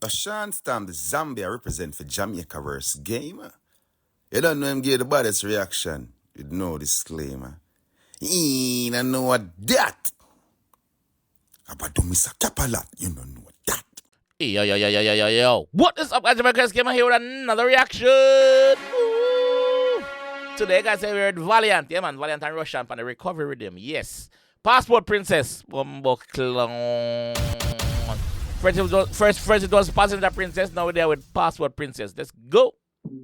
A Sean Stam, the Zambia represent for Jamaica versus game. You don't know him give the baddest reaction. You know disclaimer. He don't know what that. About do Mr. Capalat, you don't know that. Yo. What is up, guys? Jamaica came here with another reaction. Ooh. Today, guys, we're at Valiant. Yeah, man. Valiant and Rvssian on the recovery Riddim. Yes. Passport Princess. First it was Passenger Princess. Now we're there with Passport Princess. Let's go.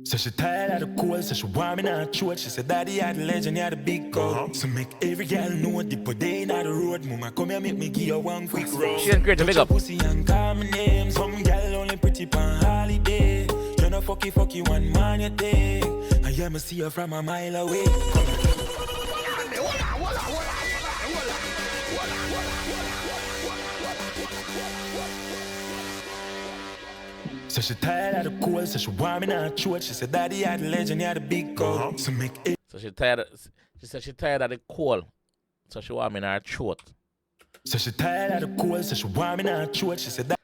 So she tired of the cool, so she want me not short. She said, Daddy, you're the legend, you're the big girl. So make every girl know the per day, not the road. Mama, come here, make me give you one quick roll. She didn't create a big up. Pussy and call my name. Some girl only pretty pan holiday. You know, fucky, one man you take. I hear me see her from a mile away. So she tired of the cool, so she want me not short. She said, Daddy, you're the legend, you're the big girl. So make it. So she tired. She said she tired of the cold, so she want me in her throat. So she tired of the cool, so she want me not short. She said that.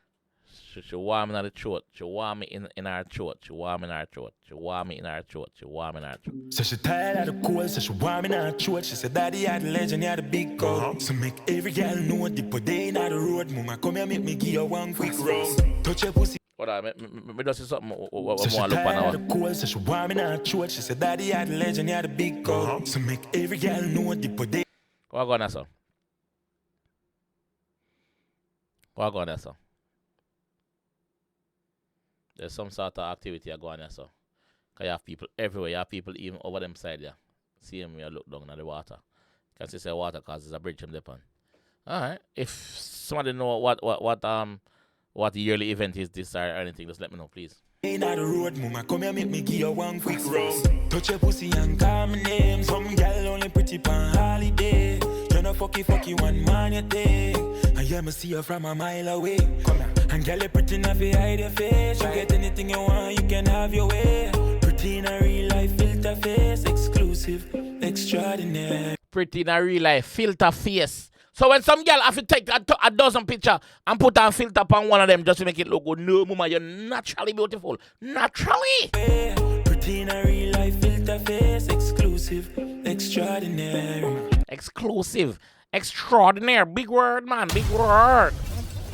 She want me in the throat. She want me in her throat. She want me in her throat. She want me in her throat. She want me in her throat. So she tired of the cool, so she want me not short. She said, Daddy, you're the legend, you're the big girl. So make every girl know the per day, not the road. Mama, come here, make me give you one quick roll. Touch your pussy. Hold on, me just see something. So she tired of the cool, so she want me not short. She said, Daddy, you're the legend, you're the big girl. So make every girl know the per day. What going on, sir? What going on, sir? There's some sort of activity going on, sir. Because you have people everywhere. You have people even over them side, yeah. See them when you look down at the water. You can see water because there's a bridge from the pond. Alright. If somebody know what the yearly event is this or anything, just let me know, please. Ain't the road, mama, come here, make me give you one quick roll. Touch your pussy and call my name. Some girl only pretty pan holiday. You know, fucky, one man you take. I hear me see her from a mile away. Come here. And girl, you pretty enough, you hide your face. You get anything you want, you can have your way. Pretty in a real life, filter face. Exclusive, extraordinary. Pretty in a real life, filter face. So when some girl have to take a dozen picture and put a filter upon one of them just to make it look good, no, mama, you're naturally beautiful. Naturally. Pretty in a real life, filter face. Exclusive, extraordinary. Exclusive, extraordinary. Big word, man. Big word.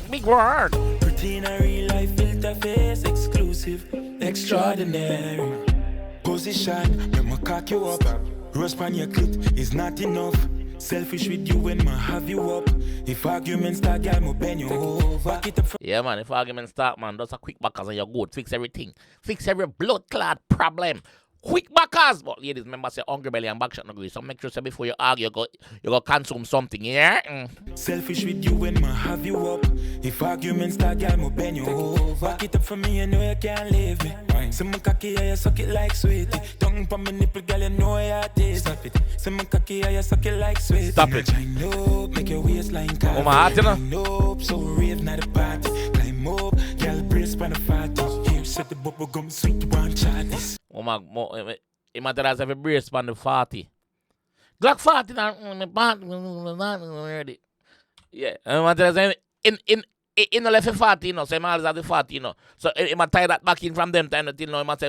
Big word. Pretty in a real life, filter face. Exclusive, extraordinary. Position, when I cock you up. Rust on your clit is not enough. Selfish with you when I have you up. If arguments start, girl, mo bend you over. Back it up. Yeah, man. If arguments start, man, just a quick backers and you're good. Fix everything. Fix every blood clot problem. Quick backers. But ladies, remember, say hungry belly and backshot no good. So make sure say before you argue, you go consume something. Yeah. Selfish with you when I have you up. If arguments start, girl, mo bend you over. Back it up for me, you know you can't leave me. Some cocky, yeah, you suck it like sweetie. Tongue pa my nipple, girl, you know you taste. Stop it. Some cocky, yeah, you suck it like sweetie. Stop it. Up, make your waistline cover. Oh, my heart, you know. Nope, so rave not a party. Climb up, girl, brace pan a fatty. Here, set the bubble gum sweet, one chat this. Oh my, it matters as if a brace on the 40. Glock 40 now, yeah. It matters in the left 40, you know, so I'm always at the 40, you know. So it might tie that back in from them time until now, it must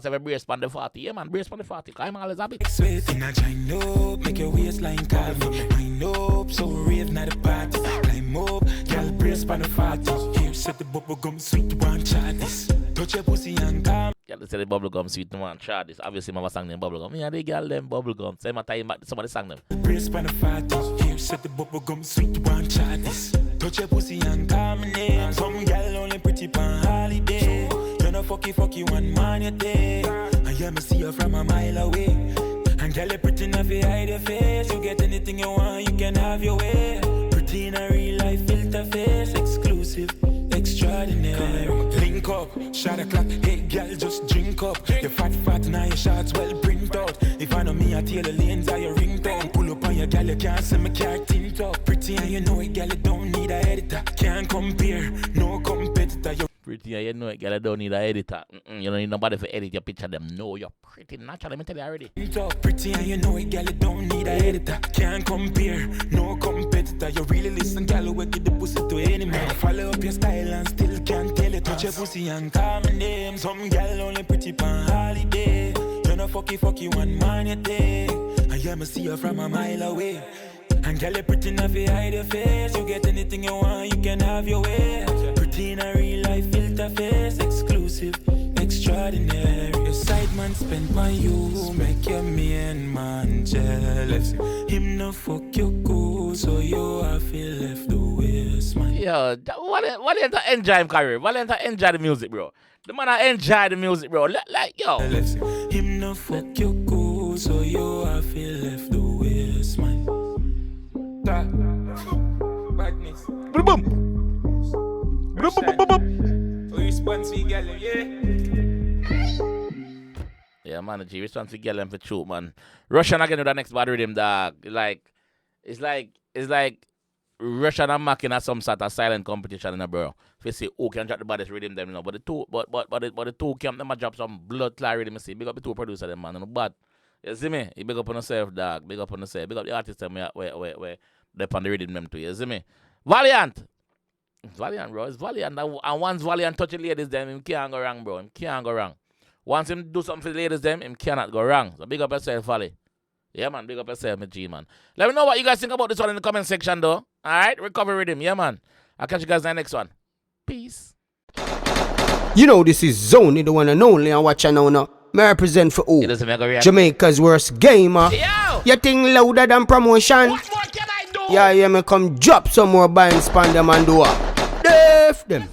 have a brace on the 40. Yeah, man, brace on the 40, because I'm always happy. Sweet in a giant up, make your waistline cover. Wind up, so rave not a party. Climb up, girl, brace on the 40. Here, set the bubble gum sweet, one chat this. Touch your pussy and calm. Yeah, they say the bubblegum sweet, one try this. Obviously, mama sang them bubblegum. Yeah, they girl them bubblegum. So I'm tying back to somebody sang them. Brace on the 40. Here, set the bubble gum sweet, one chat this. Touch your pussy and call my name. Some girl only pretty pan holiday. You know fucky, one man you take. I hear me see her from a mile away. And girl, you pretty enough, you hide your face. You get anything you want, you can have your way. Pretty in a real life, filter face. Exclusive, extraordinary. Link up, shot o'clock. Hey, girl, just drink up. Your fat, now your shots well print out. If I know me, I tell the lanes are your ringtone. Pull up on your girl, you can't see my car tint up. Pretty and you know it, girl, you don't need a editor. Can't compare, no competitor. You're pretty and you know it, girl, you don't need an editor. You don't need nobody to edit your picture. Them know you're pretty natural. Let me tell you already. Pretty and you know it, girl, you don't need a editor. Can't compare, no competitor. You really listen, girl, we get the pussy to any man. Follow up your style and still can't tell it. Touch Touch your pussy and call my name. Some girl only pretty pan holiday. You know fucky one man you take. I hear me see you from a mile away. And girl, you pretty enough to hide your face. You get anything you want, you can have your way. Pretty in a real life, filter face. Exclusive, extraordinary. Your side man spent by you. Make your main man jealous. Him no fuck you cool, so you I feel left the waste, man. Yo, Valiant enjoy him career. Valiant enjoy the music, bro. The man enjoy the music, bro. Like, yo. Him no fuck you cool, so you I feel left the waste, man. Badness. Boom. Response we get him, yeah. Yeah, man, G response we get him for truth, man. Rvssian again with the next bad rhythm, dog. It's like Rvssian and Mac in some sort of silent competition, bro. If you see who can drop the baddest rhythm, them, you know. But the two camp them drop some blood clot rhythm, you see. Big up the two producers, them, man. But you see me? You big up on yourself, dog. Big up on yourself. Big up the artists, them, where they on the rhythm, them too. You see me? Valiant, bro. It's Valiant. And once Valiant touch the ladies, them, him can't go wrong, bro. Him can't go wrong. Once him do something for the ladies, them, him cannot go wrong. So big up yourself, Valley. Yeah, man. Big up yourself, my G, man. Let me know what you guys think about this one in the comment section, though. All right? Recover Riddim. Yeah, man. I'll catch you guys in the next one. Peace. You know this is Zone, the one and only, and watch now. May I represent for who? Jamaica's worst gamer. Yo! You think louder than promotion? What more can I do? Yeah, me come drop some more buying span them and do what? Def them.